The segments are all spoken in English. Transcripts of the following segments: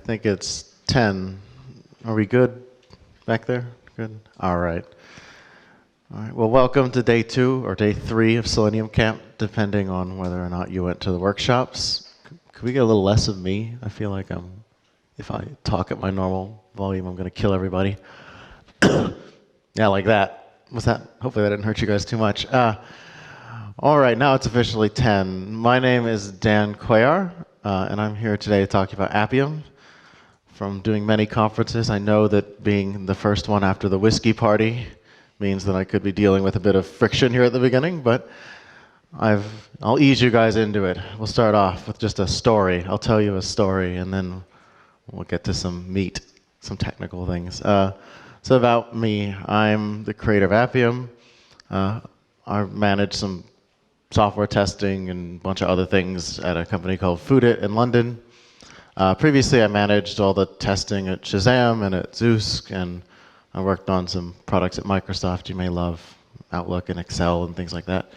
think it's 10. Are we good back there? Good? All right. All right. Well, welcome to day 2 or day 3 of Selenium Camp, depending on whether or not you went to the workshops. Could we get a little less of me? I feel like if I talk at my normal volume, I'm going to kill everybody. Yeah, like that. Hopefully that didn't hurt you guys too much. All right, now it's officially 10. My name is Dan Cuellar, and I'm here today to talk about Appium. From doing many conferences, I know that being the first one after the whiskey party means that I could be dealing with a bit of friction here at the beginning, but I'll ease you guys into it. We'll start off with just a story. I'll tell you a story, and then we'll get to some meat, some technical things. So about me, I'm the creator of Appium. I manage some software testing and a bunch of other things at a company called Foodit in London. Previously, I managed all the testing at Shazam and at Zeus, and I worked on some products at Microsoft you may love, Outlook and Excel and things like that.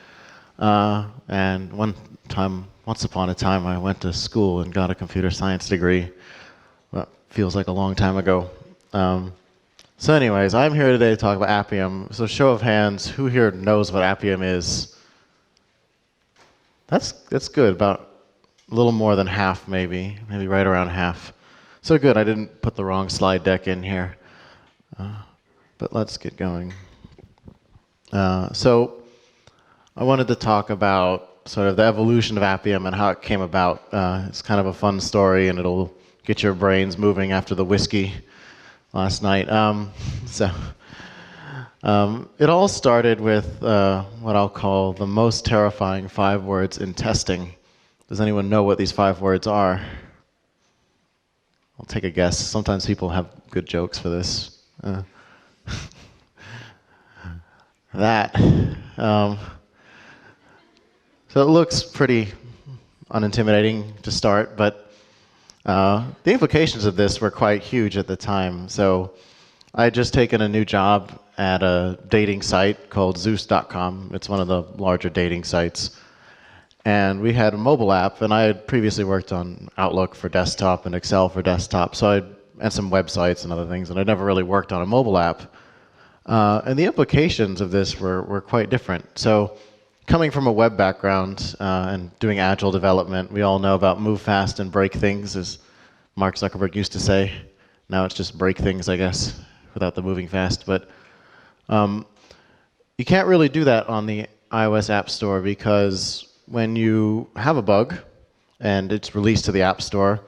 And once upon a time, I went to school and got a computer science degree. Well, feels like a long time ago. So anyways, I'm here today to talk about Appium. So show of hands, who here knows what Appium is? That's good, about a little more than half maybe right around half. So good, I didn't put the wrong slide deck in here. But let's get going. So I wanted to talk about sort of the evolution of Appium and how it came about. It's kind of a fun story, and it'll get your brains moving after the whiskey last night. It all started with what I'll call the most terrifying 5 words in testing. Does anyone know what these 5 words are? I'll take a guess. Sometimes people have good jokes for this. So it looks pretty unintimidating to start, but the implications of this were quite huge at the time. So I had just taken a new job at a dating site called Zeus.com. It's one of the larger dating sites. And we had a mobile app, and I had previously worked on Outlook for desktop and Excel for desktop, and some websites and other things, and I'd never really worked on a mobile app. And the implications of this were quite different. So coming from a web background and doing agile development, we all know about move fast and break things, as Mark Zuckerberg used to say. Now it's just break things, I guess, without the moving fast. But you can't really do that on the iOS App Store, because when you have a bug and it's released to the App Store,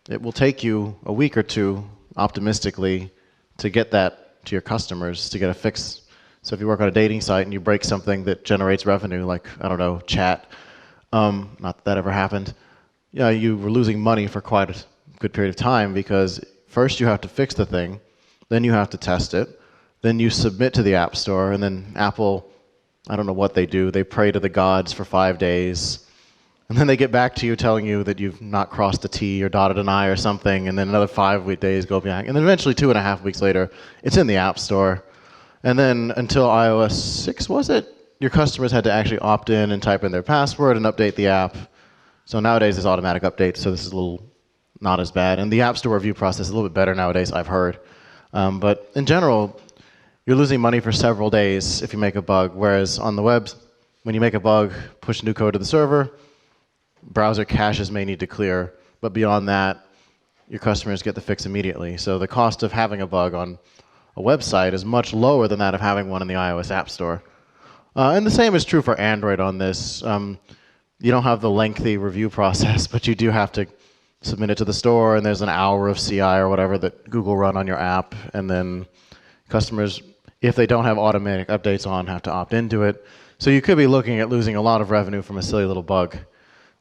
it will take you a week or 2, optimistically, to get that to your customers, to get a fix. So if you work on a dating site and you break something that generates revenue, like, I don't know, chat, not that that ever happened, you were losing money for quite a good period of time, because first you have to fix the thing, then you have to test it, then you submit to the App Store, and then Apple, I don't know what they do, they pray to the gods for 5 days, and then they get back to you telling you that you've not crossed a T or dotted an I or something, and then another 5 days go back, and then eventually 2.5 weeks later, it's in the App Store. And then until iOS 6, was it? Your customers had to actually opt in and type in their password and update the app. So nowadays there's automatic updates, so this is a little not as bad. And the App Store review process is a little bit better nowadays, I've heard. But in general, you're losing money for several days if you make a bug, whereas on the web, when you make a bug, push new code to the server, browser caches may need to clear, but beyond that, your customers get the fix immediately. So the cost of having a bug on a website is much lower than that of having one in the iOS App Store. And the same is true for Android on this. You don't have the lengthy review process, but you do have to submit it to the store, and there's an hour of CI or whatever that Google run on your app, and then customers, if they don't have automatic updates on, have to opt into it. So you could be looking at losing a lot of revenue from a silly little bug.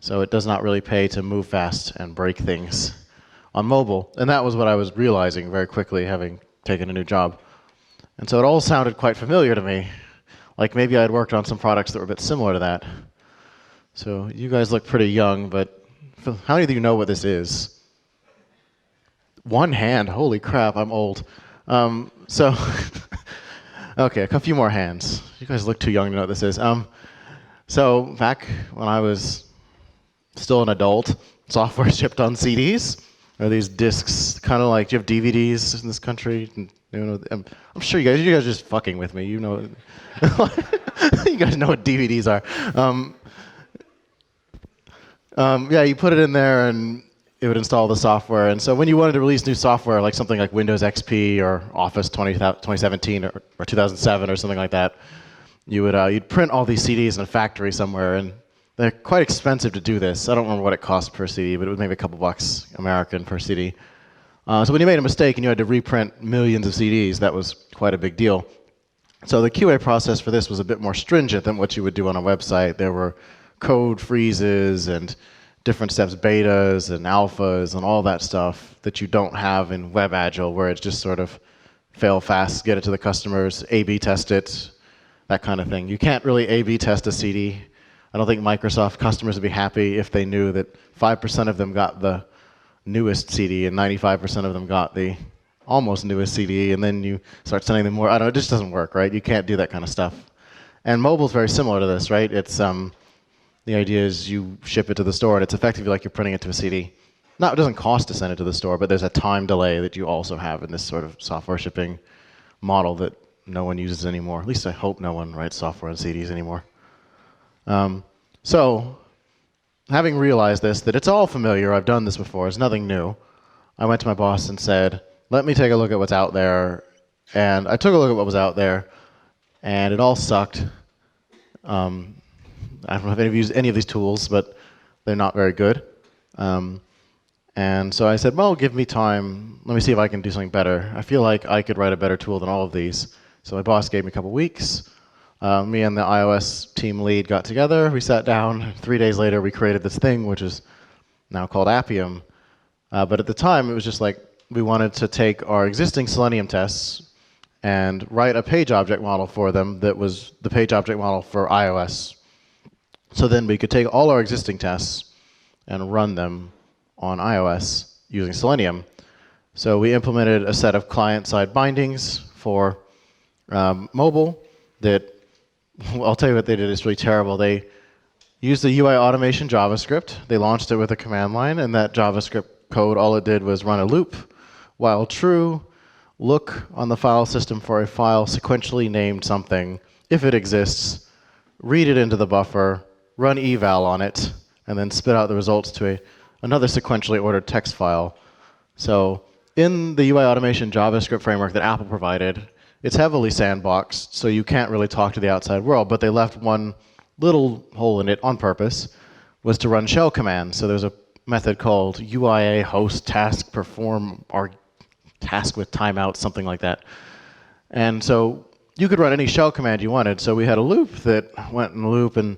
So it does not really pay to move fast and break things on mobile. And that was what I was realizing very quickly, having taken a new job. And so it all sounded quite familiar to me. Like maybe I had worked on some products that were a bit similar to that. So you guys look pretty young, but how many of you know what this is? One hand, holy crap, I'm old. Okay, a few more hands. You guys look too young to know what this is. So back when I was still an adult, software shipped on CDs. Are these discs kind of like, do you have DVDs in this country? I'm sure you guys are just fucking with me. You know, you guys know what DVDs are. Yeah, you put it in there and it would install the software. And so when you wanted to release new software, like something like Windows XP or Office 2017 or 2007 or something like that, you'd print all these CDs in a factory somewhere, and they're quite expensive to do this. I don't remember what it cost per CD, but it was maybe a couple bucks American per CD. So when you made a mistake and you had to reprint millions of CDs, that was quite a big deal. So the QA process for this was a bit more stringent than what you would do on a website. There were code freezes and different steps, betas and alphas and all that stuff that you don't have in WebAgile, where it's just sort of fail fast, get it to the customers, A/B test it, that kind of thing. You can't really A/B test a CD. I don't think Microsoft customers would be happy if they knew that 5% of them got the newest CD and 95% of them got the almost newest CD, and then you start sending them more. I don't know, it just doesn't work, right? You can't do that kind of stuff. And mobile's very similar to this, right? It's the idea is you ship it to the store, and it's effectively like you're printing it to a CD. Now, it doesn't cost to send it to the store, but there's a time delay that you also have in this sort of software shipping model that no one uses anymore. At least I hope no one writes software on CDs anymore. So, having realized this, that it's all familiar, I've done this before, it's nothing new, I went to my boss and said, let me take a look at what's out there. And I took a look at what was out there, and it all sucked. I don't know if any of you use any of these tools, but they're not very good. And so I said, well, give me time. Let me see if I can do something better. I feel like I could write a better tool than all of these. So my boss gave me a couple weeks. Me and the iOS team lead got together. We sat down. 3 days later, we created this thing, which is now called Appium. But at the time, it was just like we wanted to take our existing Selenium tests and write a page object model for them that was the page object model for iOS. So then we could take all our existing tests and run them on iOS using Selenium. So we implemented a set of client-side bindings for mobile that, well, I'll tell you what they did. It's really terrible. They used the UI automation JavaScript. They launched it with a command line, and that JavaScript code, all it did was run a loop. While true, look on the file system for a file sequentially named something. If it exists, read it into the buffer, run eval on it, and then spit out the results to another sequentially ordered text file. So in the UI automation JavaScript framework that Apple provided, it's heavily sandboxed, so you can't really talk to the outside world, but they left one little hole in it on purpose, was to run shell commands. So there's a method called UIA host task perform or task with timeout, something like that. And so you could run any shell command you wanted. So we had a loop that went in the loop and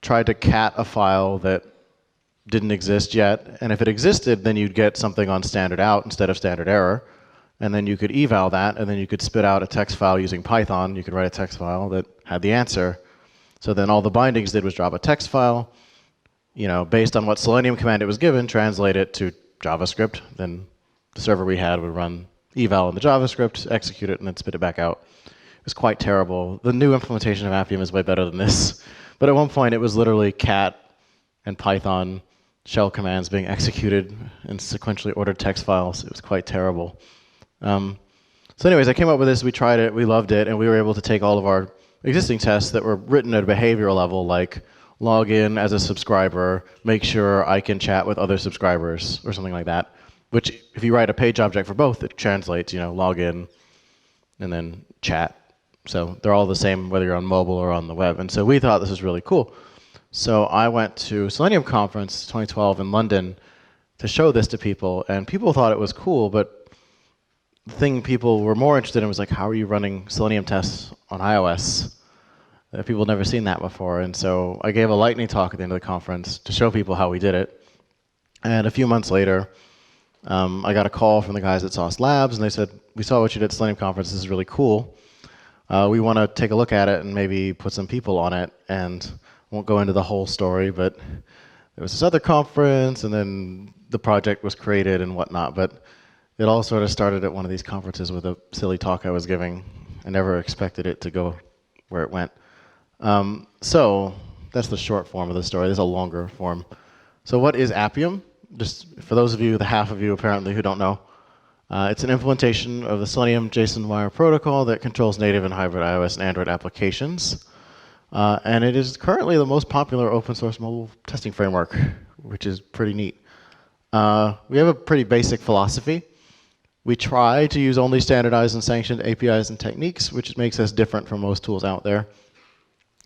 tried to cat a file that didn't exist yet. And if it existed, then you'd get something on standard out instead of standard error. And then you could eval that, and then you could spit out a text file using Python. You could write a text file that had the answer. So then all the bindings did was drop a text file, based on what Selenium command it was given, translate it to JavaScript. Then the server we had would run eval in the JavaScript, execute it, and then spit it back out. It was quite terrible. The new implementation of Appium is way better than this. But at one point, it was literally cat and Python shell commands being executed in sequentially ordered text files. It was quite terrible. So anyways, I came up with this. We tried it. We loved it. And we were able to take all of our existing tests that were written at a behavioral level, like log in as a subscriber, make sure I can chat with other subscribers, or something like that. Which, if you write a page object for both, it translates, log in and then chat. So they're all the same whether you're on mobile or on the web. And so we thought this was really cool. So I went to Selenium Conference 2012 in London to show this to people. And people thought it was cool, but the thing people were more interested in was like, how are you running Selenium tests on iOS? People had never seen that before. And so I gave a lightning talk at the end of the conference to show people how we did it. And a few months later, I got a call from the guys at Sauce Labs, and they said, we saw what you did at Selenium Conference. This is really cool. We want to take a look at it and maybe put some people on it. And I won't go into the whole story, but there was this other conference, and then the project was created and whatnot. But it all sort of started at one of these conferences with a silly talk I was giving. I never expected it to go where it went. So that's the short form of the story. There's a longer form. So what is Appium? just for those of you, the half of you apparently who don't know, it's an implementation of the Selenium JSON wire protocol that controls native and hybrid iOS and Android applications. And it is currently the most popular open source mobile testing framework, which is pretty neat. We have a pretty basic philosophy. We try to use only standardized and sanctioned APIs and techniques, which makes us different from most tools out there.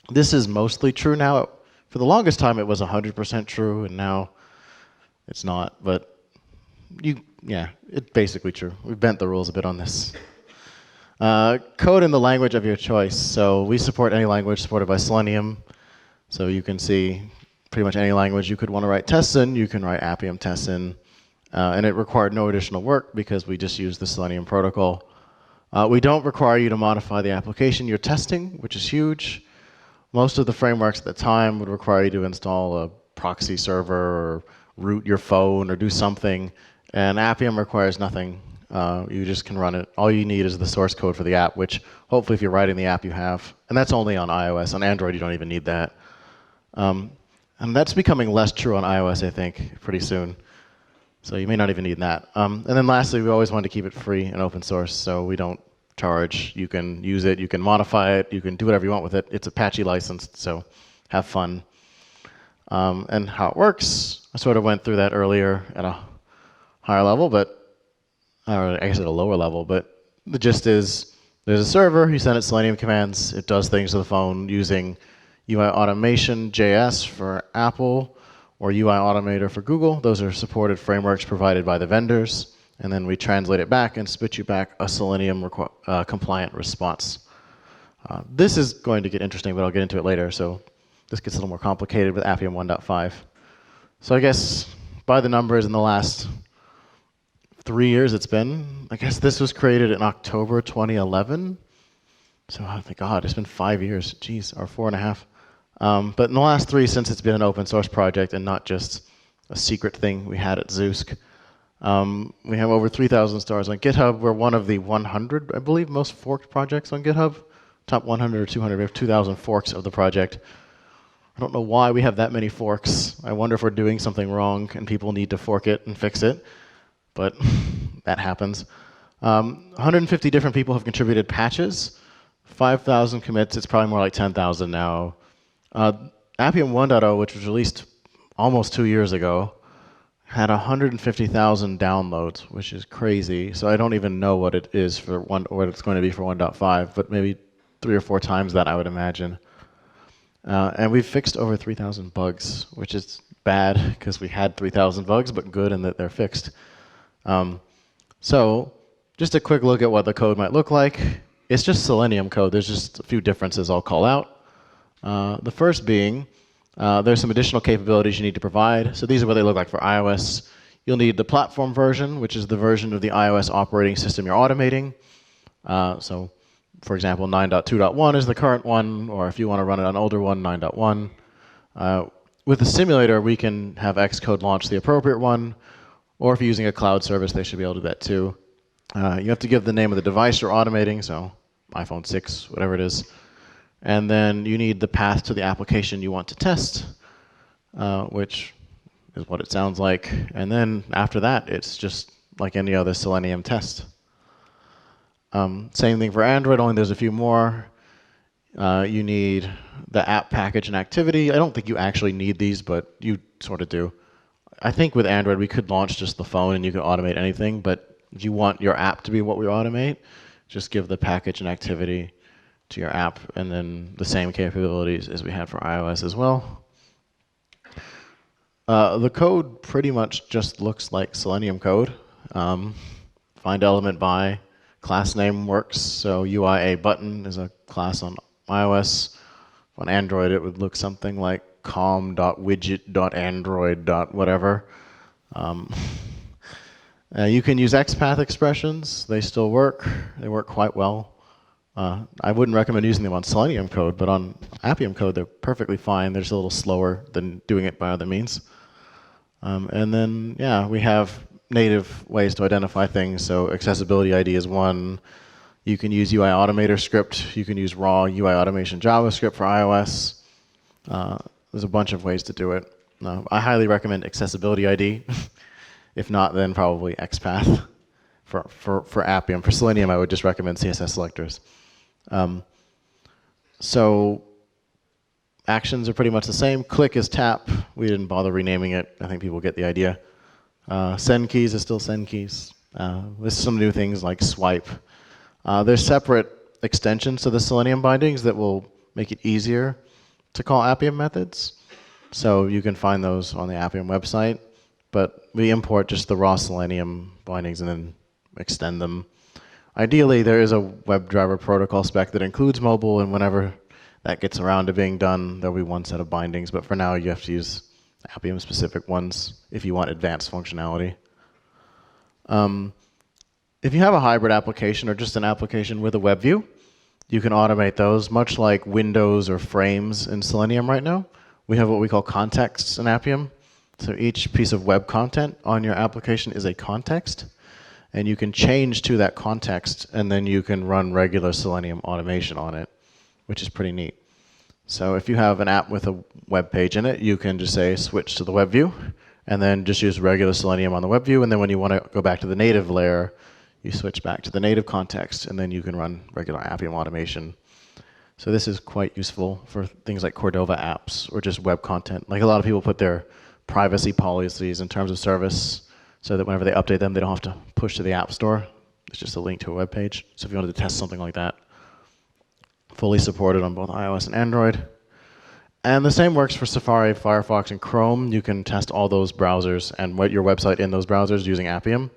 This is mostly true now. For the longest time, it was 100% true, and now it's not. But yeah, it's basically true. We've bent the rules a bit on this. Code in the language of your choice. So we support any language supported by Selenium. So you can see pretty much any language you could want to write tests in, you can write Appium tests in. And it required no additional work because we just use the Selenium protocol. We don't require you to modify the application you're testing, which is huge. Most of the frameworks at the time would require you to install a proxy server or root your phone or do something. And Appium requires nothing. You just can run it. All you need is the source code for the app, which hopefully if you're writing the app you have. And that's only on iOS. On Android, you don't even need that. And that's becoming less true on iOS, I think, pretty soon. So you may not even need that. And then lastly, we always want to keep it free and open source, so we don't charge. You can use it, you can modify it, you can do whatever you want with it. It's Apache licensed, so have fun. And how it works, I sort of went through that earlier at a higher level, or I guess at a lower level, but the gist is there's a server, you send it Selenium commands, it does things to the phone using UI automation JS for Apple, or UI Automator for Google. Those are supported frameworks provided by the vendors. And then we translate it back and spit you back a Selenium compliant response. This is going to get interesting, but I'll get into it later. So this gets a little more complicated with Appium 1.5. So I guess by the numbers in the last 3 years it's been, I guess this was created in October 2011. So oh my God, it's been 5 years, geez, or 4.5. But in the last 3, since it's been an open source project and not just a secret thing we had at Zeusk, we have over 3,000 stars on GitHub. We're one of the 100, I believe, most forked projects on GitHub. Top 100 or 200, we have 2,000 forks of the project. I don't know why we have that many forks. I wonder if we're doing something wrong and people need to fork it and fix it. But that happens. 150 different people have contributed patches. 5,000 commits. It's probably more like 10,000 now. Appium 1.0, which was released almost 2 years ago, had 150,000 downloads, which is crazy. So I don't even know what it is for what it's going to be for 1.5, but maybe 3 or 4 times that, I would imagine. And we've fixed over 3,000 bugs, which is bad because we had 3,000 bugs, but good in that they're fixed. So just a quick look at what the code might look like. It's just Selenium code. There's just a few differences I'll call out. The first being, there's some additional capabilities you need to provide. So these are what they look like for iOS. You'll need the platform version, which is the version of the iOS operating system you're automating. So, for example, 9.2.1 is the current one, or if you want to run it on an older one, 9.1. With the simulator, we can have Xcode launch the appropriate one, or if you're using a cloud service, they should be able to do that too. You have to give the name of the device you're automating, so iPhone 6, whatever it is. And then you need the path to the application you want to test, which is what it sounds like. And then after that, it's just like any other Selenium test. Same thing for Android, only there's a few more. You need the app package and activity. I don't think you actually need these, but you sort of do. I think with Android, we could launch just the phone and you can automate anything. But if you want your app to be what we automate, just give the package and activity to your app, and then the same capabilities as we had for iOS as well. The code pretty much just looks like Selenium code. Find element by, class name works, so UIA button is a class on iOS. On Android, it would look something like com.widget.android.whatever. You can use XPath expressions. They still work. They work quite well. I wouldn't recommend using them on Selenium code, but on Appium code, they're perfectly fine. They're just a little slower than doing it by other means. And then, yeah, we have native ways to identify things. So accessibility ID is one. You can use UI Automator script. You can use raw UI automation JavaScript for iOS. There's a bunch of ways to do it. I highly recommend Accessibility ID. If not, then probably XPath. For Appium. For Selenium, I would just recommend CSS selectors. So actions are pretty much the same. Click is tap. We didn't bother renaming it. I think people get the idea. Send keys is still send keys. There's some new things like swipe. There's separate extensions to the Selenium bindings that will make it easier to call Appium methods. So you can find those on the Appium website. But we import just the raw Selenium bindings and then extend them. Ideally, there is a WebDriver protocol spec that includes mobile, and whenever that gets around to being done, there'll be one set of bindings. But for now, you have to use Appium-specific ones if you want advanced functionality. If you have a hybrid application or just an application with a web view, you can automate those, much like windows or frames in Selenium right now. We have what we call contexts in Appium. So each piece of web content on your application is a context. And you can change to that context, and then you can run regular Selenium automation on it, which is pretty neat. So if you have an app with a web page in it, you can just say switch to the web view, and then just use regular Selenium on the web view. And then when you want to go back to the native layer, you switch back to the native context, and then you can run regular Appium automation. So this is quite useful for things like Cordova apps or just web content. Like a lot of people put their privacy policies in terms of service, so that whenever they update them, they don't have to push to the App Store. It's just a link to a web page. So if you wanted to test something like that, fully supported on both iOS and Android. And the same works for Safari, Firefox, and Chrome. You can test all those browsers and your website in those browsers using Appium.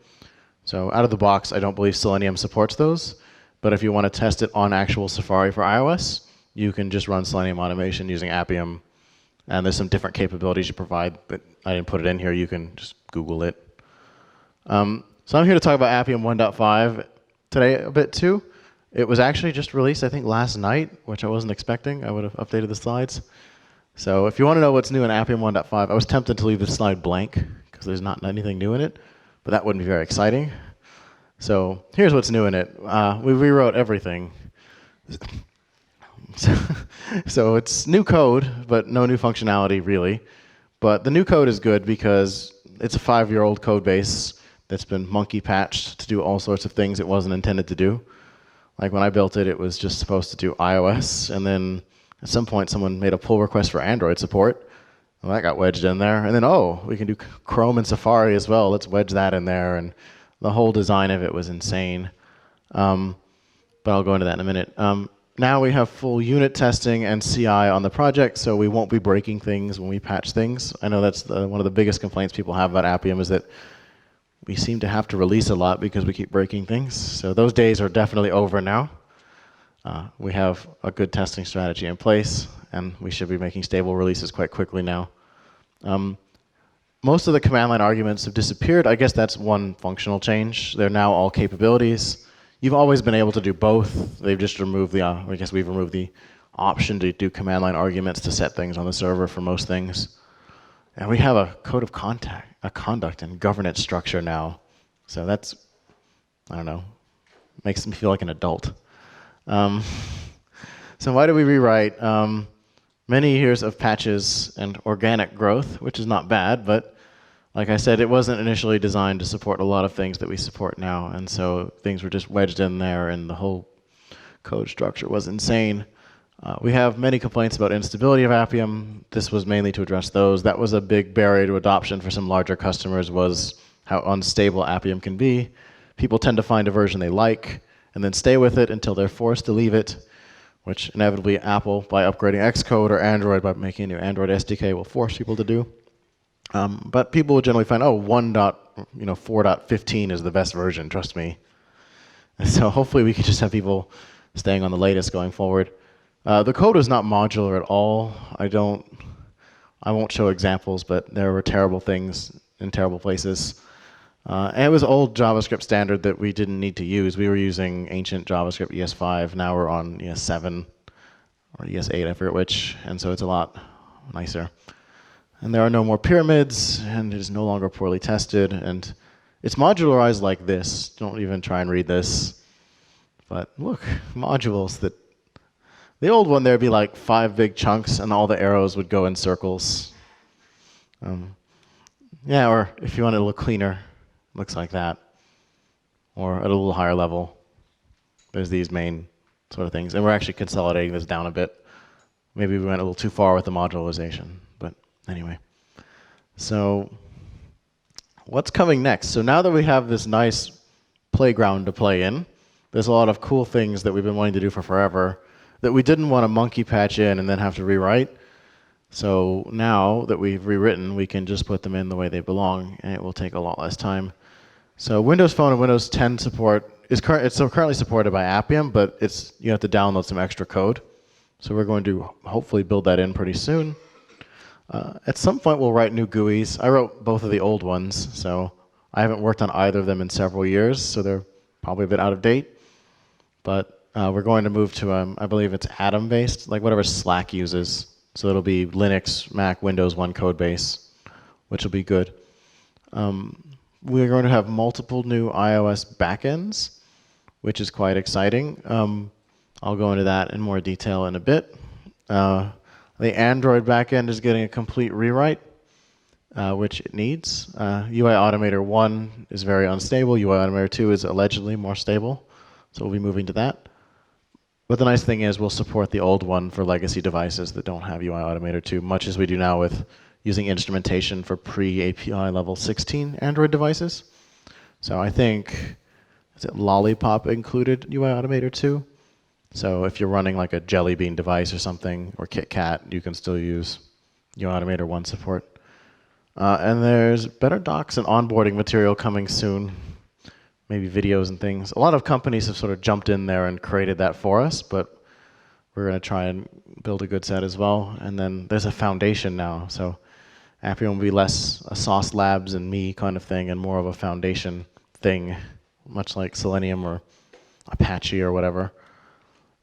So out of the box, I don't believe Selenium supports those. But if you want to test it on actual Safari for iOS, you can just run Selenium automation using Appium. And there's some different capabilities you provide, but I didn't put it in here. You can just Google it. So I'm here to talk about Appium 1.5 today a bit too. It was actually just released, I think, last night, which I wasn't expecting. I would have updated the slides. So if you want to know what's new in Appium 1.5, I was tempted to leave the slide blank because there's not anything new in it, but that wouldn't be very exciting. So here's what's new in it. We rewrote everything. So it's new code, but no new functionality really. But the new code is good because it's a 5-year-old code base that's been monkey patched to do all sorts of things it wasn't intended to do. Like when I built it, it was just supposed to do iOS, and then at some point someone made a pull request for Android support. Well, that got wedged in there. And then, oh, we can do Chrome and Safari as well. Let's wedge that in there. And the whole design of it was insane. But I'll go into that in a minute. Now we have full unit testing and CI on the project, so we won't be breaking things when we patch things. I know that's one of the biggest complaints people have about Appium is that we seem to have to release a lot because we keep breaking things. So those days are definitely over now. We have a good testing strategy in place, and we should be making stable releases quite quickly now. Most of the command line arguments have disappeared. I guess that's one functional change. They're now all capabilities. You've always been able to do both. They've just removed the, I guess we've removed the option to do command line arguments to set things on the server for most things. And we have a code of conduct and governance structure now. So that's, I don't know, makes me feel like an adult. So why do we rewrite? Many years of patches and organic growth, which is not bad, but like I said, it wasn't initially designed to support a lot of things that we support now. And so things were just wedged in there, and the whole code structure was insane. We have many complaints about instability of Appium. This was mainly to address those. That was a big barrier to adoption for some larger customers, was how unstable Appium can be. People tend to find a version they like and then stay with it until they're forced to leave it, which inevitably Apple, by upgrading Xcode, or Android by making a new Android SDK, will force people to do. But people will generally find, oh, 4.15 is the best version, trust me. And so hopefully we can just have people staying on the latest going forward. The code is not modular at all. I won't show examples, but there were terrible things in terrible places. And it was old JavaScript standard that we didn't need to use. We were using ancient JavaScript ES5. Now we're on ES7 or ES8, I forget which. And so it's a lot nicer. And there are no more pyramids, and it is no longer poorly tested. And it's modularized like this. Don't even try and read this. But look, modules that... The old one, there'd be like 5 big chunks, and all the arrows would go in circles. Yeah, or if you want it a little cleaner, looks like that. Or at a little higher level, there's these main sort of things. And we're actually consolidating this down a bit. Maybe we went a little too far with the modularization, but anyway. So what's coming next? So now that we have this nice playground to play in, there's a lot of cool things that we've been wanting to do for forever that we didn't want to monkey patch in and then have to rewrite. So now that we've rewritten, we can just put them in the way they belong, and it will take a lot less time. So Windows Phone and Windows 10 support it's currently supported by Appium, but you have to download some extra code. So we're going to hopefully build that in pretty soon. At some point, we'll write new GUIs. I wrote both of the old ones, so I haven't worked on either of them in several years, so they're probably a bit out of date. But we're going to move to, I believe it's Atom-based, like whatever Slack uses. So it'll be Linux, Mac, Windows 1 code base, which will be good. We're going to have multiple new iOS backends, which is quite exciting. I'll go into that in more detail in a bit. The Android backend is getting a complete rewrite, which it needs. UI Automator 1 is very unstable. UI Automator 2 is allegedly more stable, so we'll be moving to that. But the nice thing is we'll support the old one for legacy devices that don't have UI Automator 2, much as we do now with using instrumentation for pre-API level 16 Android devices. So I think, is it Lollipop included UI Automator 2? So if you're running like a Jelly Bean device or something, or KitKat, you can still use UI Automator 1 support. And there's better docs and onboarding material coming soon, maybe videos and things. A lot of companies have sort of jumped in there and created that for us, but we're going to try and build a good set as well. And then there's a foundation now, so Appium will be less a Sauce Labs and me kind of thing and more of a foundation thing, much like Selenium or Apache or whatever.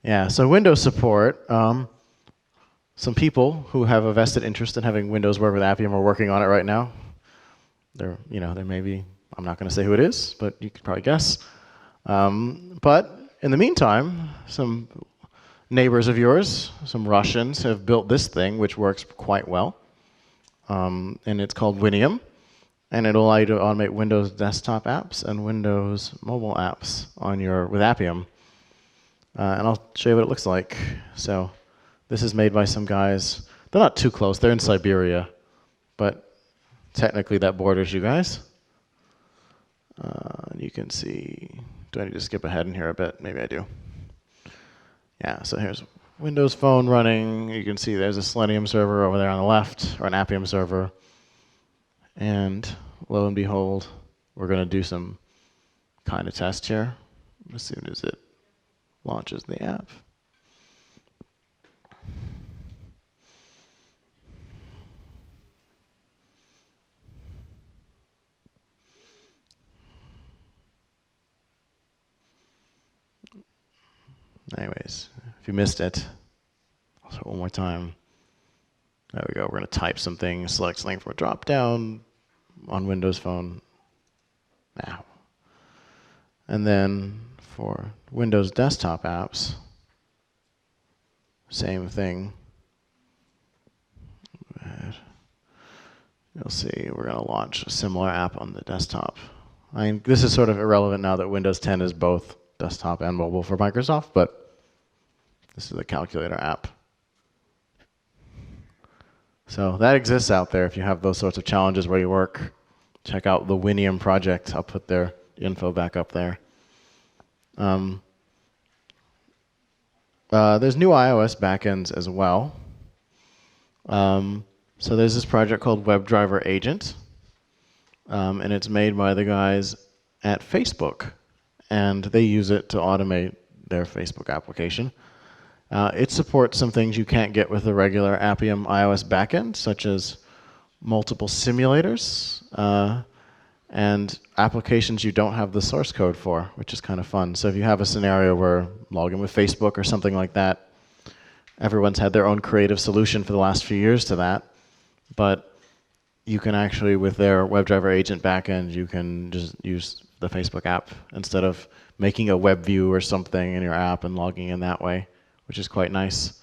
Yeah, so Windows support. Some people who have a vested interest in having Windows work with Appium are working on it right now. There may be, I'm not going to say who it is, but you could probably guess. But in the meantime, some neighbors of yours, some Russians, have built this thing, which works quite well. And it's called Winium, and it'll allow you to automate Windows desktop apps and Windows mobile apps with Appium. And I'll show you what it looks like. So this is made by some guys. They're not too close. They're in Siberia, but technically that borders you guys. You can see. Do I need to skip ahead in here a bit? Maybe I do. Yeah. So here's Windows Phone running. You can see there's a Selenium server over there on the left, or an Appium server. And lo and behold, we're going to do some kind of test here as soon as it launches the app. Anyways, if you missed it, I'll show it one more time. There we go. We're going to type some things, select something from a drop-down on Windows Phone now. And then for Windows desktop apps, same thing. You'll see we're going to launch a similar app on the desktop. This is sort of irrelevant now that Windows 10 is both desktop and mobile for Microsoft, but this is the calculator app. So that exists out there if you have those sorts of challenges where you work. Check out the Winium project. I'll put their info back up there. There's new iOS backends as well. So there's this project called WebDriver Agent, and it's made by the guys at Facebook, and they use it to automate their Facebook application. It supports some things you can't get with the regular Appium iOS backend, such as multiple simulators and applications you don't have the source code for, which is kind of fun. So if you have a scenario where log in with Facebook or something like that, everyone's had their own creative solution for the last few years to that. But you can actually, with their WebDriver agent backend, you can just use the Facebook app instead of making a web view or something in your app and logging in that way, which is quite nice.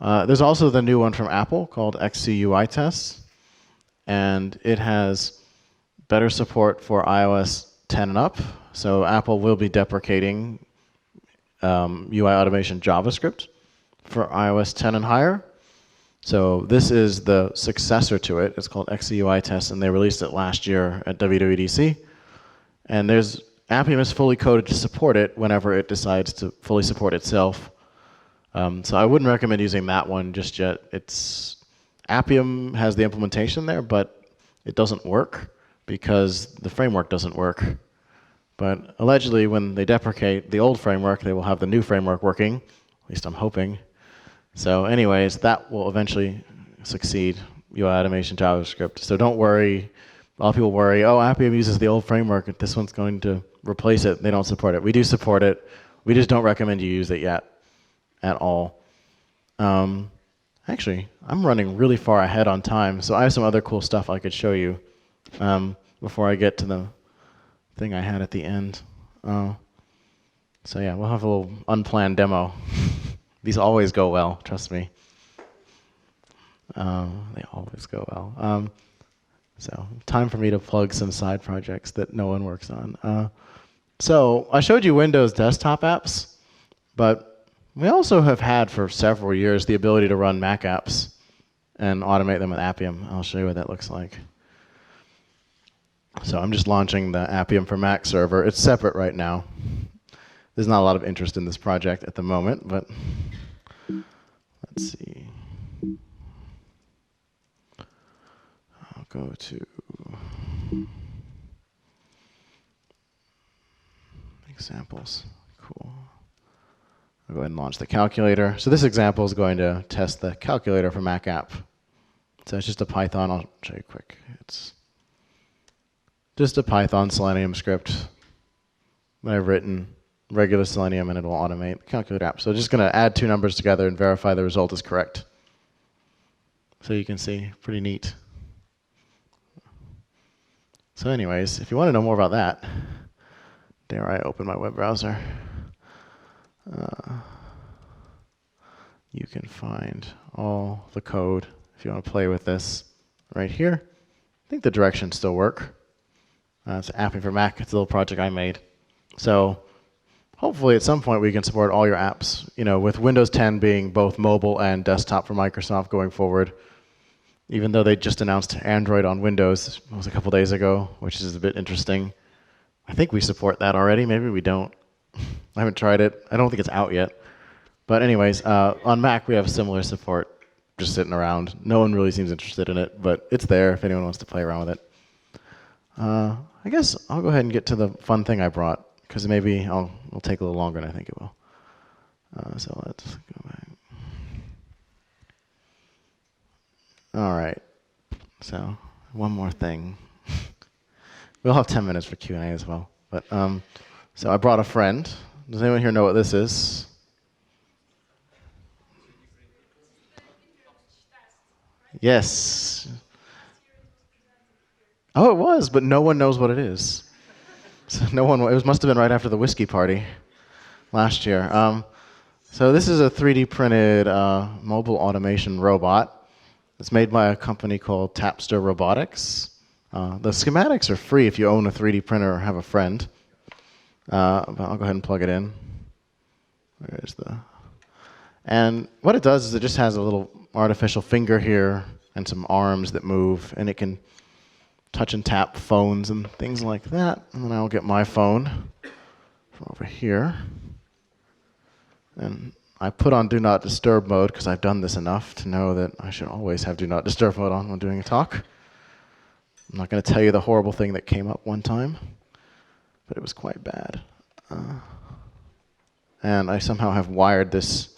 There's also the new one from Apple called XCUI tests. and it has better support for iOS 10 and up. So Apple will be deprecating UI automation JavaScript for iOS 10 and higher. So this is the successor to it. It's called XUI Test, and they released it last year at WWDC. And Appium is fully coded to support it whenever it decides to fully support itself. So I wouldn't recommend using that one just yet. Appium has the implementation there, but it doesn't work because the framework doesn't work. But allegedly, when they deprecate the old framework, they will have the new framework working. At least I'm hoping. So anyways, that will eventually succeed UI automation JavaScript. So don't worry. A lot of people worry, oh, Appium uses the old framework, and this one's going to replace it. They don't support it. We do support it. We just don't recommend you use it yet at all. Actually, I'm running really far ahead on time, so I have some other cool stuff I could show you before I get to the thing I had at the end. So yeah, we'll have a little unplanned demo. These always go well, trust me. They always go well. So time for me to plug some side projects that no one works on. So I showed you Windows desktop apps, but we also have had for several years the ability to run Mac apps and automate them with Appium. I'll show you what that looks like. So I'm just launching the Appium for Mac server. It's separate right now. There's not a lot of interest in this project at the moment, but let's see. I'll go to examples. Cool. I'll go ahead and launch the calculator. So this example is going to test the calculator for Mac app. So it's just a Python. I'll show you quick. It's just a Python Selenium script that I've written, regular Selenium, and it will automate the calculator app. So just going to add two numbers together and verify the result is correct. So you can see, pretty neat. So anyways, if you want to know more about that, dare I open my web browser, you can find all the code if you want to play with this right here. I think the directions still work. It's Appium for Mac. It's a little project I made. So hopefully at some point we can support all your apps. You know, with Windows 10 being both mobile and desktop for Microsoft going forward, even though they just announced Android on Windows, it was a couple days ago, which is a bit interesting. I think we support that already. Maybe we don't. I haven't tried it. I don't think it's out yet. But anyways, on Mac we have similar support just sitting around. No one really seems interested in it, but it's there if anyone wants to play around with it. I guess I'll go ahead and get to the fun thing I brought, because maybe it'll take a little longer than I think it will. So let's go back. All right. So one more thing. We'll have 10 minutes for Q&A as well. But so I brought a friend. Does anyone here know what this is? Yes. Oh, it was, but no one knows what it is. So no one. It must have been right after the whiskey party last year. So this is a 3D printed mobile automation robot. It's made by a company called Tapster Robotics. The schematics are free if you own a 3D printer or have a friend. But I'll go ahead and plug it in. And what it does is it just has a little artificial finger here and some arms that move, and it can touch and tap phones and things like that. And then I'll get my phone from over here. And I put on Do Not Disturb mode because I've done this enough to know that I should always have Do Not Disturb mode on when doing a talk. I'm not going to tell you the horrible thing that came up one time, but it was quite bad. And I somehow have wired this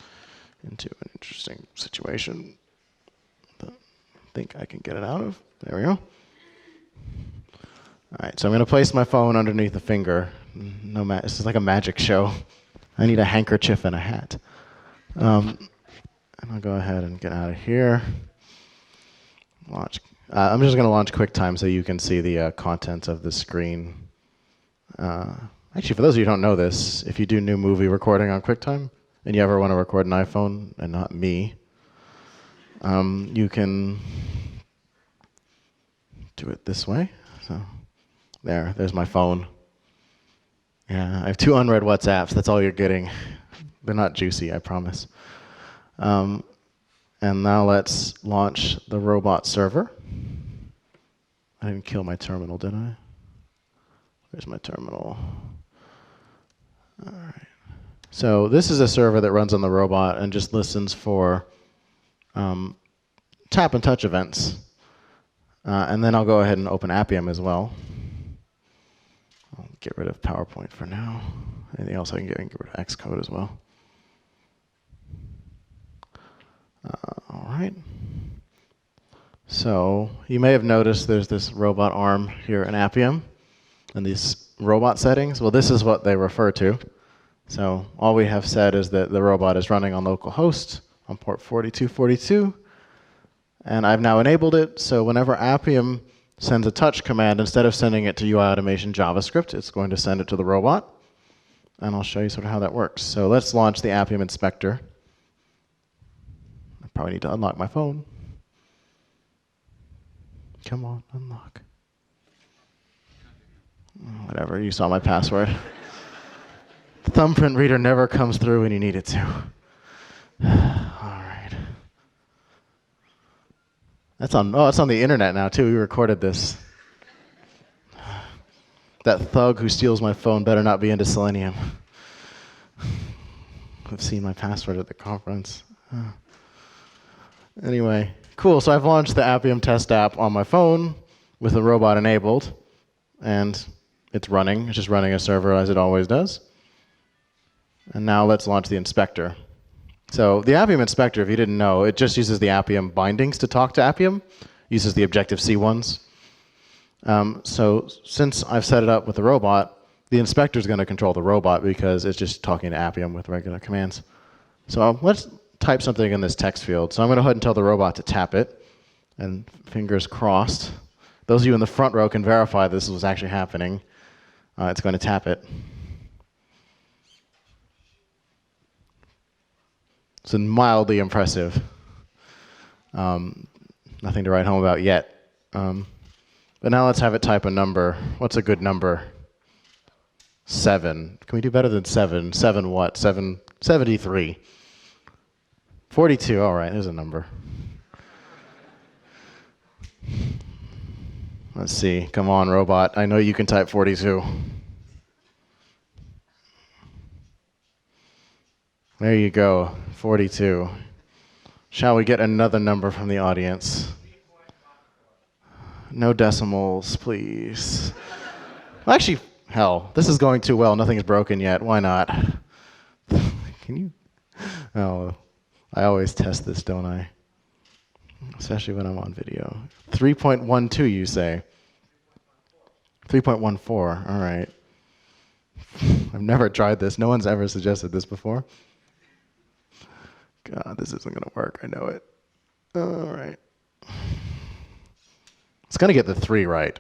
into an interesting situation that I think I can get it out of. There we go. All right, so I'm going to place my phone underneath the finger. This is like a magic show. I need a handkerchief and a hat. And I'll go ahead and get out of here. Launch. I'm just going to launch QuickTime so you can see the contents of the screen. Actually, for those of you who don't know this, if you do new movie recording on QuickTime, and you ever want to record an iPhone, and not me, you can do it this way. So there's my phone. Yeah, I have 2 unread WhatsApps. That's all you're getting. They're not juicy, I promise. And now let's launch the robot server. I didn't kill my terminal, did I? Where's my terminal? All right. So this is a server that runs on the robot and just listens for tap and touch events. And then I'll go ahead and open Appium as well. I'll get rid of PowerPoint for now. Anything else I can get rid of Xcode as well. All right. So you may have noticed there's this robot arm here in Appium and these robot settings. Well, this is what they refer to. So all we have said is that the robot is running on localhost on port 4242. And I've now enabled it, so whenever Appium sends a touch command, instead of sending it to UI automation JavaScript, it's going to send it to the robot. And I'll show you sort of how that works. So let's launch the Appium inspector. I probably need to unlock my phone. Come on, unlock. Whatever, you saw my password. The thumbprint reader never comes through when you need it to. All right. It's on the internet now, too. We recorded this. That thug who steals my phone better not be into Selenium. I've seen my password at the conference. Anyway, cool. So I've launched the Appium test app on my phone with the robot enabled. And it's running. It's just running a server as it always does. And now let's launch the inspector. So the Appium inspector, if you didn't know, it just uses the Appium bindings to talk to Appium, uses the Objective-C ones. So since I've set it up with the robot, the inspector is going to control the robot because it's just talking to Appium with regular commands. So let's type something in this text field. So I'm going to go ahead and tell the robot to tap it. And fingers crossed. Those of you in the front row can verify this was actually happening. It's going to tap it. It's mildly impressive. Nothing to write home about yet. But now let's have it type a number. What's a good number? 7. Can we do better than 7? 7 what? 73. 42. All right, there's a number. Let's see. Come on, robot. I know you can type 42. There you go. 42. Shall we get another number from the audience? No decimals, please. Well, actually, hell, this is going too well. Nothing's broken yet. Why not? Can you? Oh, I always test this, don't I? Especially when I'm on video. 3.12, you say? 3.14. All right. I've never tried this. No one's ever suggested this before. God, this isn't going to work. I know it. All right. It's going to get the 3 right.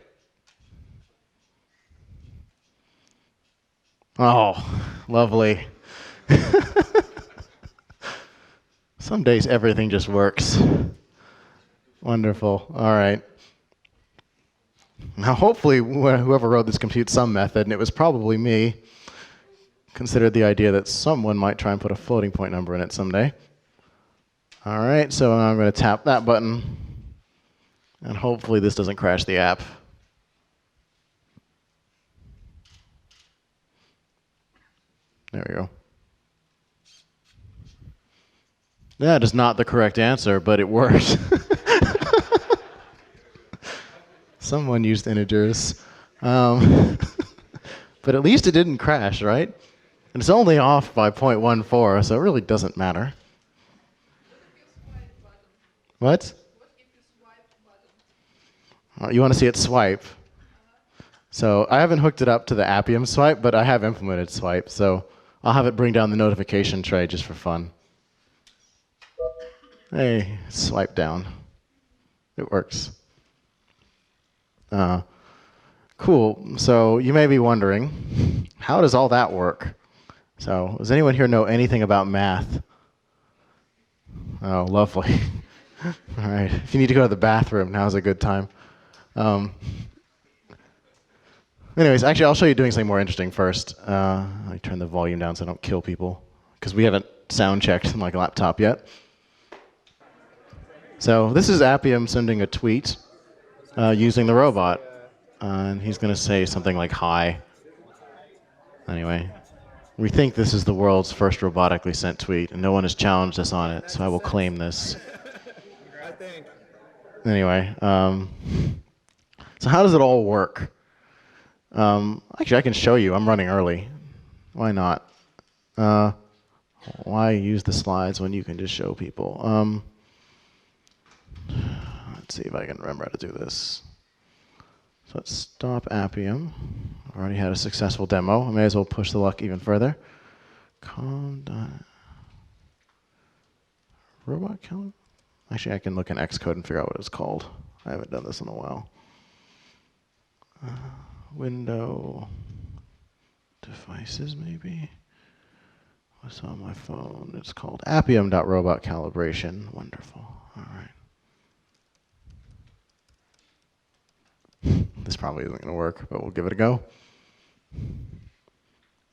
Oh, lovely. Some days everything just works. Wonderful. All right. Now, hopefully, whoever wrote this computes some method, and it was probably me, considered the idea that someone might try and put a floating point number in it someday. All right, so I'm going to tap that button, and hopefully this doesn't crash the app. There we go. That is not the correct answer, but it worked. Someone used integers. But at least it didn't crash, right? And it's only off by 0.14, so it really doesn't matter. What? You want to see it swipe? So I haven't hooked it up to the Appium swipe, but I have implemented swipe. So I'll have it bring down the notification tray just for fun. Hey, swipe down. It works. Cool. So you may be wondering, how does all that work? So does anyone here know anything about math? Oh, lovely. All right. If you need to go to the bathroom, now's a good time. Um, anyways, actually, I'll show you doing something more interesting first. Let me turn the volume down so I don't kill people, because we haven't sound checked my laptop yet. So this is Appium sending a tweet using the robot. And he's going to say something like hi. Anyway, we think this is the world's first robotically sent tweet, and no one has challenged us on it, so I will claim this. Anyway, so how does it all work? Actually, I can show you. I'm running early. Why not? Why use the slides when you can just show people? Let's see if I can remember how to do this. So let's stop Appium. I already had a successful demo. I may as well push the luck even further. Robot calibration? Actually, I can look in Xcode and figure out what it's called. I haven't done this in a while. Window devices, maybe? What's on my phone? It's called Appium.robot calibration. Wonderful. All right. This probably isn't going to work, but we'll give it a go.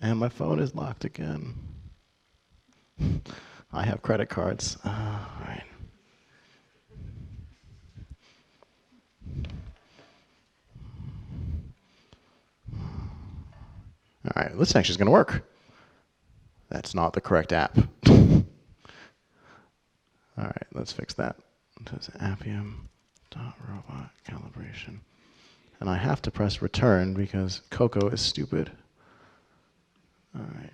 And my phone is locked again. I have credit cards. All right. All right, this actually is going to work. That's not the correct app. All right, let's fix that. It says Appium.robot calibration. And I have to press return because Coco is stupid. All right.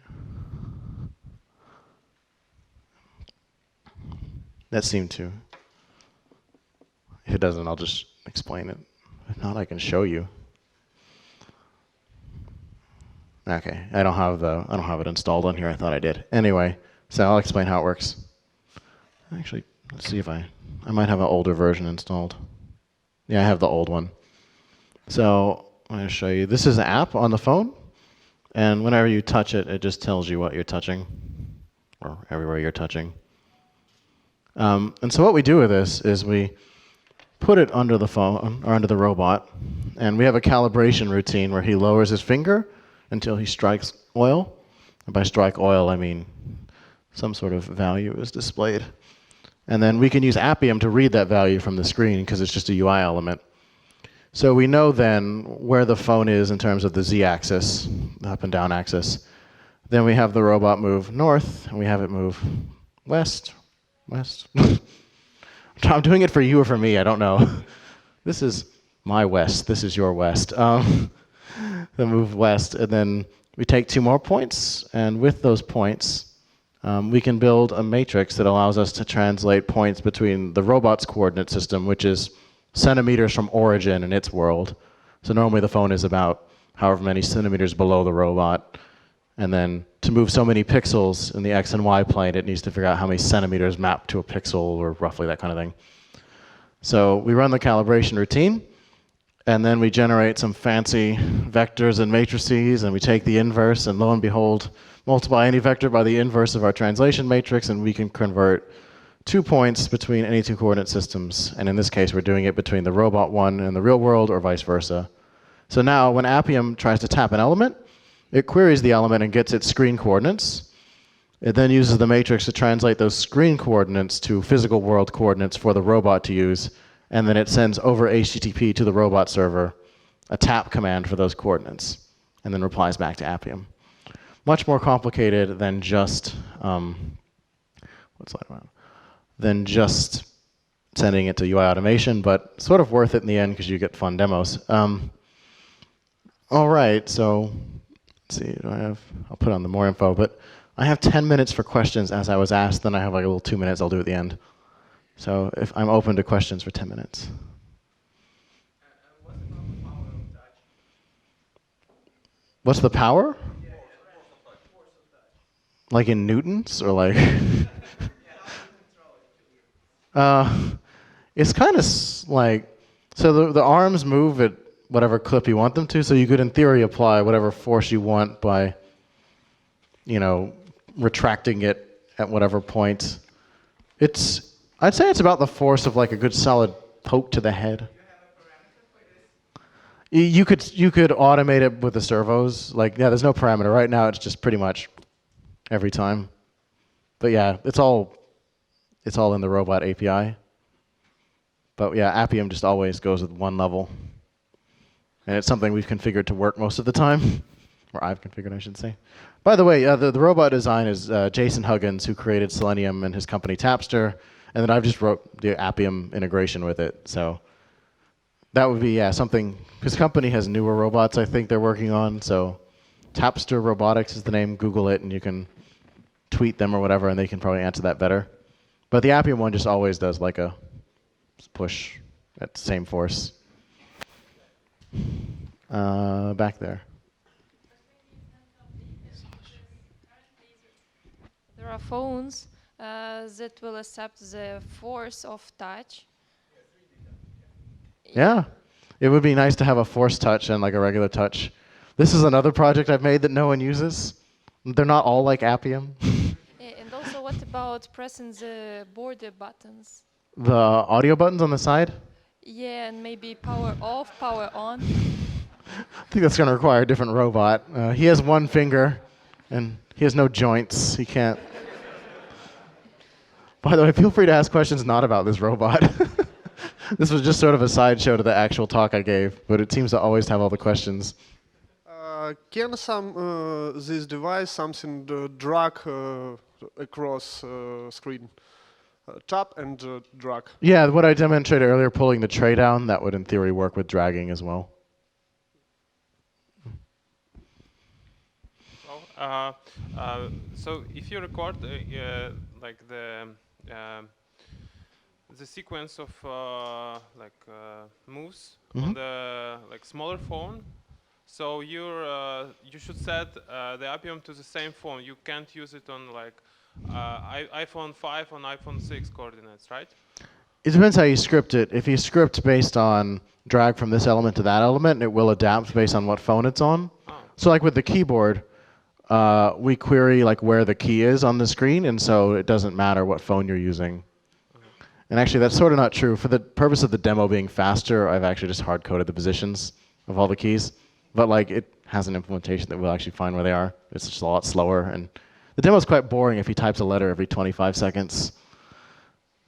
That seemed to. If it doesn't, I'll just explain it. If not, I can show you. Okay, I don't have it installed on here. I thought I did. Anyway, so I'll explain how it works. Actually, let's see if I might have an older version installed. Yeah, I have the old one. So I'm going to show you. This is an app on the phone, and whenever you touch it, it just tells you what you're touching, or everywhere you're touching. And so what we do with this is we put it under the phone, or under the robot, and we have a calibration routine where he lowers his finger until he strikes oil. And by strike oil, I mean some sort of value is displayed. And then we can use Appium to read that value from the screen because it's just a UI element. So we know then where the phone is in terms of the z-axis, the up and down axis. Then we have the robot move north, and we have it move west. I'm doing it for you or for me, I don't know. This is my west, this is your west. Then move west, and then we take 2 more points, and with those points, we can build a matrix that allows us to translate points between the robot's coordinate system, which is centimeters from origin in its world. So normally the phone is about however many centimeters below the robot. And then to move so many pixels in the X and Y plane, it needs to figure out how many centimeters map to a pixel, or roughly that kind of thing. So we run the calibration routine, and then we generate some fancy vectors and matrices, and we take the inverse, and lo and behold, multiply any vector by the inverse of our translation matrix, and we can convert 2 points between any 2 coordinate systems. And in this case, we're doing it between the robot one and the real world, or vice versa. So now when Appium tries to tap an element, it queries the element and gets its screen coordinates. It then uses the matrix to translate those screen coordinates to physical world coordinates for the robot to use, and then it sends over HTTP to the robot server a tap command for those coordinates, and then replies back to Appium. Much more complicated than just than just sending it to UI automation, but sort of worth it in the end because you get fun demos. All right, so let's see. I'll put on the more info, but I have 10 minutes for questions as I was asked. Then I have like a little 2 minutes I'll do at the end. So if I'm open to questions for 10 minutes. What's the power? Like in newtons, or like? It's kind of like, so the arms move at whatever clip you want them to, so you could in theory apply whatever force you want by, retracting it at whatever point. I'd say it's about the force of like a good solid poke to the head. You could automate it with the servos. Like, yeah, there's no parameter. Right now, it's just pretty much every time. But yeah, it's all in the robot API. But yeah, Appium just always goes with one level. And it's something we've configured to work most of the time. Or I've configured, I should say. By the way, the robot design is Jason Huggins, who created Selenium and his company Tapster. And then I've just wrote the Appium integration with it. So that would be, yeah, something. His company has newer robots I think they're working on. So Tapster Robotics is the name. Google it, and you can tweet them or whatever, and they can probably answer that better. But the Appium one just always does like a push at the same force. Back there. There are phones that will accept the force of touch. Yeah. It would be nice to have a force touch and like a regular touch. This is another project I've made that no one uses. They're not all like Appium. And also, what about pressing the border buttons? The audio buttons on the side? Yeah, and maybe power off, power on. I think that's going to require a different robot. He has one finger, and he has no joints. He can't. By the way, feel free to ask questions not about this robot. This was just sort of a sideshow to the actual talk I gave, but it seems to always have all the questions. Can this device something drag across screen? Tap and drag. Yeah, what I demonstrated earlier, pulling the tray down, that would in theory work with dragging as well. So if you record like the sequence of moves on the smaller phone, so you should set the Appium to the same phone. You can't use it on like iPhone 5 on iPhone 6 coordinates, right? It depends how you script it. If you script based on drag from this element to that element, it will adapt based on what phone it's on. Oh. So like with the keyboard, we query like where the key is on the screen, and so it doesn't matter what phone you're using. And actually, that's sort of not true. For the purpose of the demo being faster, I've actually just hard-coded the positions of all the keys. But like, it has an implementation that we'll actually find where they are. It's just a lot slower. And the demo is quite boring if he types a letter every 25 seconds.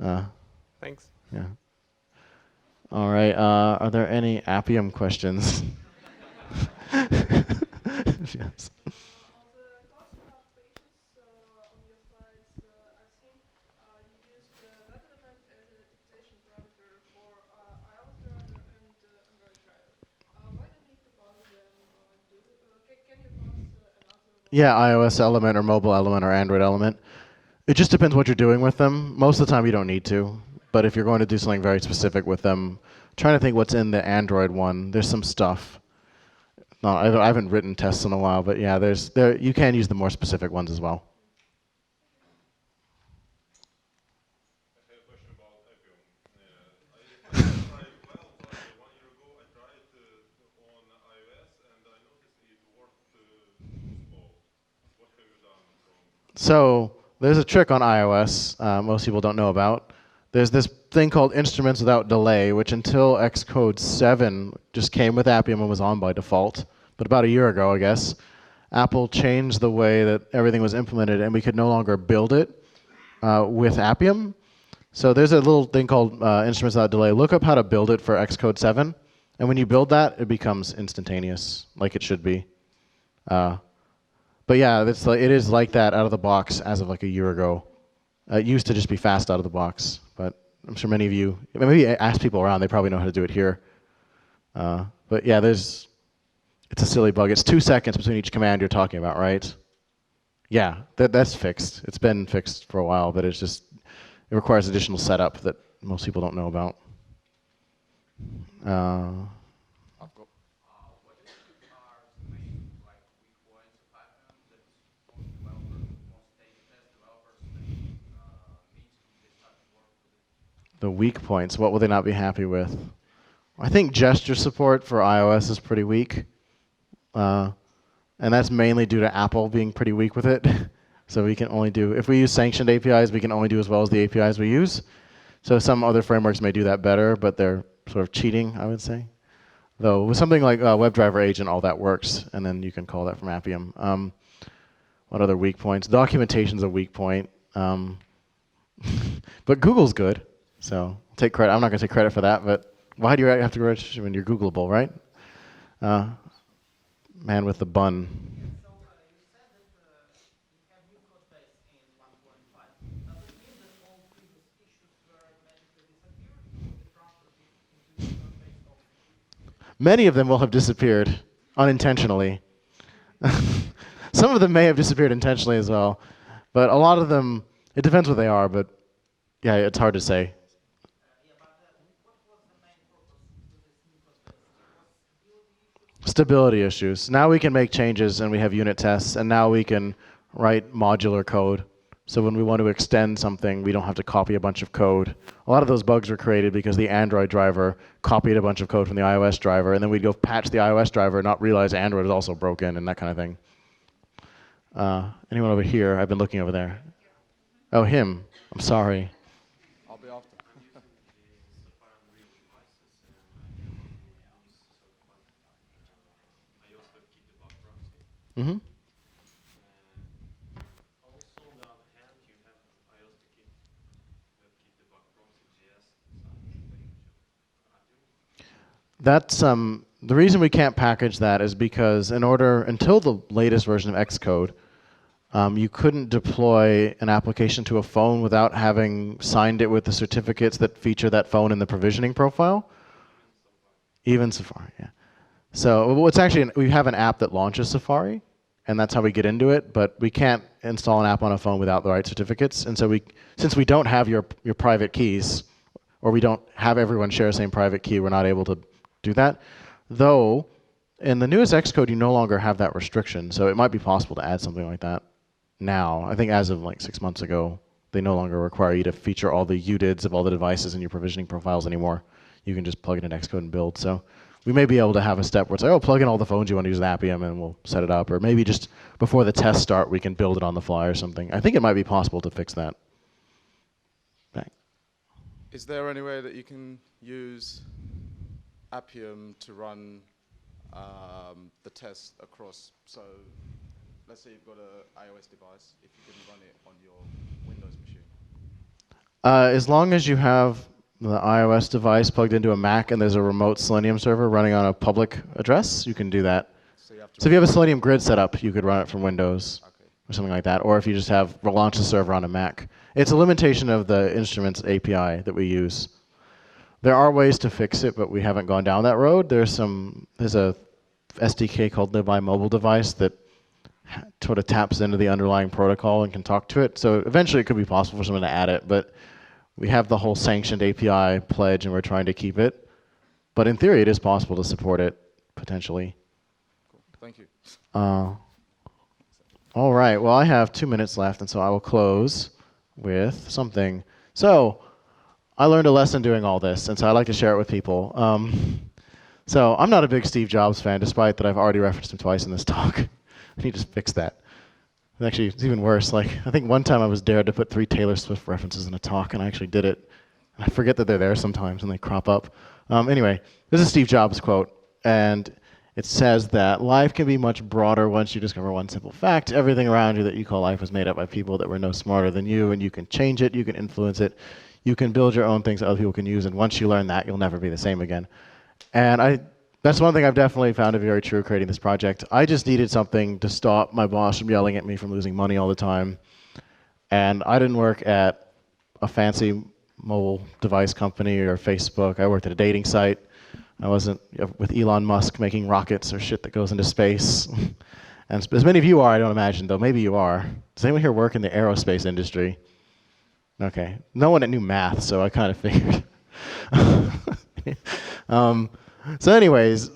Thanks. Yeah. All right. Are there any Appium questions? Yes. Yeah, iOS element or mobile element or Android element. It just depends what you're doing with them. Most of the time you don't need to. But if you're going to do something very specific with them, trying to think what's in the Android one, there's some stuff. No, I haven't written tests in a while, but yeah, you can use the more specific ones as well. So there's a trick on iOS most people don't know about. There's this thing called instruments without delay, which until Xcode 7 just came with Appium and was on by default. But about a year ago, I guess, Apple changed the way that everything was implemented, and we could no longer build it with Appium. So there's a little thing called instruments without delay. Look up how to build it for Xcode 7. And when you build that, it becomes instantaneous, like it should be. But yeah, it is like that out of the box as of like a year ago. It used to just be fast out of the box, but I'm sure many of you, maybe ask people around, they probably know how to do it here. But yeah, it's a silly bug. It's 2 seconds between each command you're talking about, right? Yeah, that's fixed. It's been fixed for a while, but it requires additional setup that most people don't know about. The weak points, what will they not be happy with? I think gesture support for iOS is pretty weak. And that's mainly due to Apple being pretty weak with it. So we can only do, if we use sanctioned APIs, we can only do as well as the APIs we use. So some other frameworks may do that better, but they're sort of cheating, I would say. Though with something like WebDriver agent, all that works, and then you can call that from Appium. What other weak points? Documentation's a weak point. But Google's good, so I'll take credit. I'm not going to take credit for that, but why do you have to register when you're Googleable, right? Man with the bun. So you said that you have new code base in 1.5. Does it mean that all previous issues were magically disappeared, or the transfer into new code base also? Many of them will have disappeared unintentionally. Some of them may have disappeared intentionally as well, but a lot of them, it depends what they are, but yeah, it's hard to say. Yeah, but what was the main purpose of this new code base? It was Stability issues. Now we can make changes and we have unit tests, and now we can write modular code. So when we want to extend something, we don't have to copy a bunch of code. A lot of those bugs were created because the Android driver copied a bunch of code from the iOS driver, and then we'd go patch the iOS driver and not realize Android is also broken and that kind of thing. Anyone over here? I've been looking over there. Oh, him. I'm sorry. I'll be after. Mm-hmm. That's the reason we can't package that is because until the latest version of Xcode, you couldn't deploy an application to a phone without having signed it with the certificates that feature that phone in the provisioning profile. Even Safari, yeah. So it's actually we have an app that launches Safari, and that's how we get into it. But we can't install an app on a phone without the right certificates. And so since we don't have your private keys, or we don't have everyone share the same private key, we're not able to do that. Though in the newest Xcode, you no longer have that restriction. So it might be possible to add something like that now. I think as of like 6 months ago, they no longer require you to feature all the UDIDs of all the devices in your provisioning profiles anymore. You can just plug it in Xcode and build. So we may be able to have a step where it's like, oh, plug in all the phones you want to use with Appium and we'll set it up. Or maybe just before the tests start, we can build it on the fly or something. I think it might be possible to fix that. Back. Is there any way that you can use Appium to run the test across? So let's say you've got an iOS device, if you can run it on your Windows machine. As long as you have the iOS device plugged into a Mac and there's a remote Selenium server running on a public address, you can do that. So, So if you have a Selenium grid set up, you could run it from Windows okay. or something like that. Or if you just have launch the server on a Mac. It's a limitation of the instruments API that we use. There are ways to fix it, but we haven't gone down that road. There's a SDK called Libi Mobile Device that sort of taps into the underlying protocol and can talk to it. So eventually it could be possible for someone to add it, but we have the whole sanctioned API pledge and we're trying to keep it. But in theory, it is possible to support it, potentially. Cool. Thank you. All right, well, I have 2 minutes left, and so I will close with something. So I learned a lesson doing all this, and so I'd like to share it with people. So I'm not a big Steve Jobs fan, despite that I've already referenced him twice in this talk. I need to fix that. Actually, it's even worse. Like, I think one time I was dared to put 3 Taylor Swift references in a talk, and I actually did it. And I forget that they're there sometimes, and they crop up. Anyway, this is Steve Jobs' quote, and it says that life can be much broader once you discover one simple fact. Everything around you that you call life was made up by people that were no smarter than you, and you can change it, you can influence it, you can build your own things that other people can use, and once you learn that, you'll never be the same again. And that's one thing I've definitely found to be very true creating this project. I just needed something to stop my boss from yelling at me from losing money all the time. And I didn't work at a fancy mobile device company or Facebook. I worked at a dating site. I wasn't with Elon Musk making rockets or shit that goes into space. And as many of you are, I don't imagine, though. Maybe you are. Does anyone here work in the aerospace industry? Okay. No one that knew math, so I kind of figured. So anyways,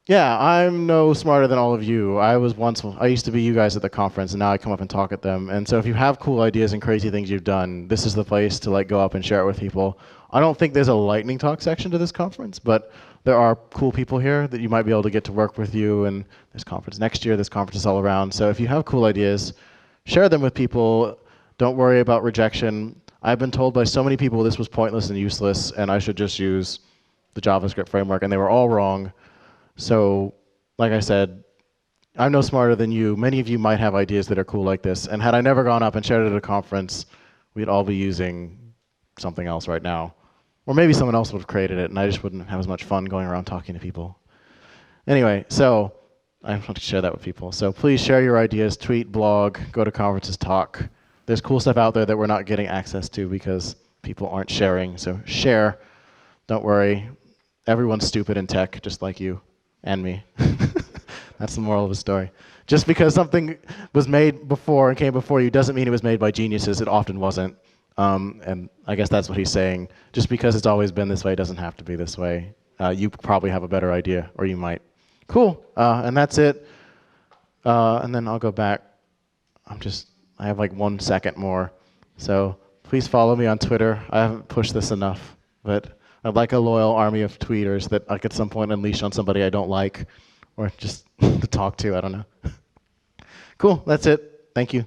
yeah, I'm no smarter than all of you. I used to be you guys at the conference, and now I come up and talk at them. And so if you have cool ideas and crazy things you've done, this is the place to like go up and share it with people. I don't think there's a lightning talk section to this conference, but there are cool people here that you might be able to get to work with you. And there's conference next year, there's conferences all around. So if you have cool ideas, share them with people. Don't worry about rejection. I've been told by so many people this was pointless and useless, and I should just use the JavaScript framework, and they were all wrong. So, like I said, I'm no smarter than you. Many of you might have ideas that are cool like this. And had I never gone up and shared it at a conference, we'd all be using something else right now. Or maybe someone else would have created it, and I just wouldn't have as much fun going around talking to people. Anyway, so I want to share that with people. So please share your ideas, tweet, blog, go to conferences, talk. There's cool stuff out there that we're not getting access to because people aren't sharing. So share. Don't worry. Everyone's stupid in tech, just like you and me. That's the moral of the story. Just because something was made before and came before you doesn't mean it was made by geniuses. It often wasn't. And I guess that's what he's saying. Just because it's always been this way doesn't have to be this way. You probably have a better idea, or you might. Cool. And that's it. And then I'll go back. I have like 1 second more. So please follow me on Twitter. I haven't pushed this enough, but I'd like a loyal army of tweeters that I could at some point unleash on somebody I don't like, or just to talk to. I don't know. Cool. That's it. Thank you.